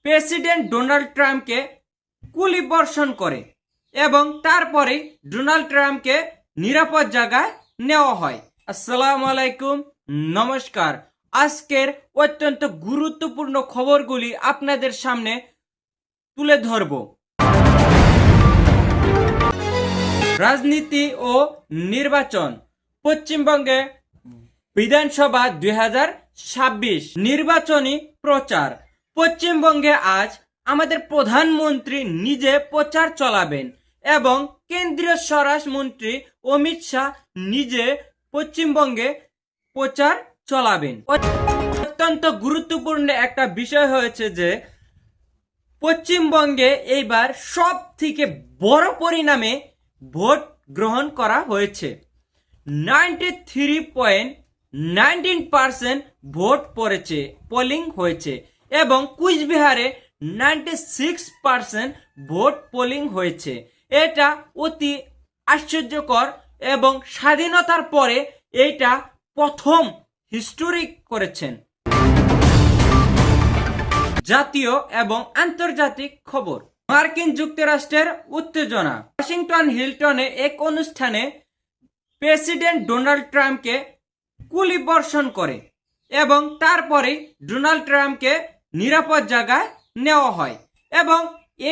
President Donald ট্রাম্পকে গুলিবর্ষণ করে এবং তারপরে ডোনাল্ড ট্রাম্পকে নিরাপদ জায়গায় নেওয়া হয়। আসসালামু আলাইকুম, নমস্কার। আজকের অত্যন্ত গুরুত্বপূর্ণ খবরগুলি আপনাদের সামনে তুলে ধরব। রাজনীতি ও নির্বাচন। পশ্চিমবঙ্গে বিধানসভা 2026 নির্বাচনী প্রচার। পশ্চিমবঙ্গে আজ আমাদের প্রধানমন্ত্রী নিজে প্রচার চালাবেন এবং কেন্দ্রীয় স্বরাষ্ট্রমন্ত্রী অমিত শাহ নিজে পশ্চিমবঙ্গে প্রচার চালাবেন। অত্যন্ত গুরুত্বপূর্ণ একটা বিষয় হয়েছে যে পশ্চিমবঙ্গে এইবার সব থেকে বড় পরিণামে ভোট গ্রহণ করা হয়েছে। 93.19% ভোট পড়েছে, পোলিং হয়েছে এবং কুচবিহারে 96% ভোট পোলিং হয়েছে। এটা অতি আশ্চর্যকর এবং স্বাধীনতার পরে এটা প্রথম হিস্টোরি করেছেন। জাতীয় এবং আন্তর্জাতিক খবর। মার্কিন যুক্তরাষ্ট্রের উত্তেজনা। ওয়াশিংটন হিলটনে এক অনুষ্ঠানে প্রেসিডেন্ট ডোনাল্ড ট্রাম্পকে গুলিবর্ষণ করে এবং তারপরে ডোনাল্ড ট্রাম্পকে নিরাপদ জায়গায় নেওয়া হয় এবং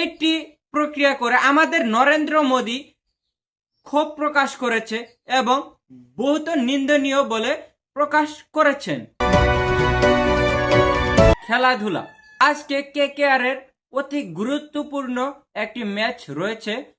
এটি প্রক্রিয়া করে আমাদের নরেন্দ্র মোদী ক্ষোভ প্রকাশ করেছে এবং বহুত নিন্দনীয় বলে প্রকাশ করেছেন। খেলাধুলা। আজকে কেকেআর এর অতি গুরুত্বপূর্ণ একটি ম্যাচ রয়েছে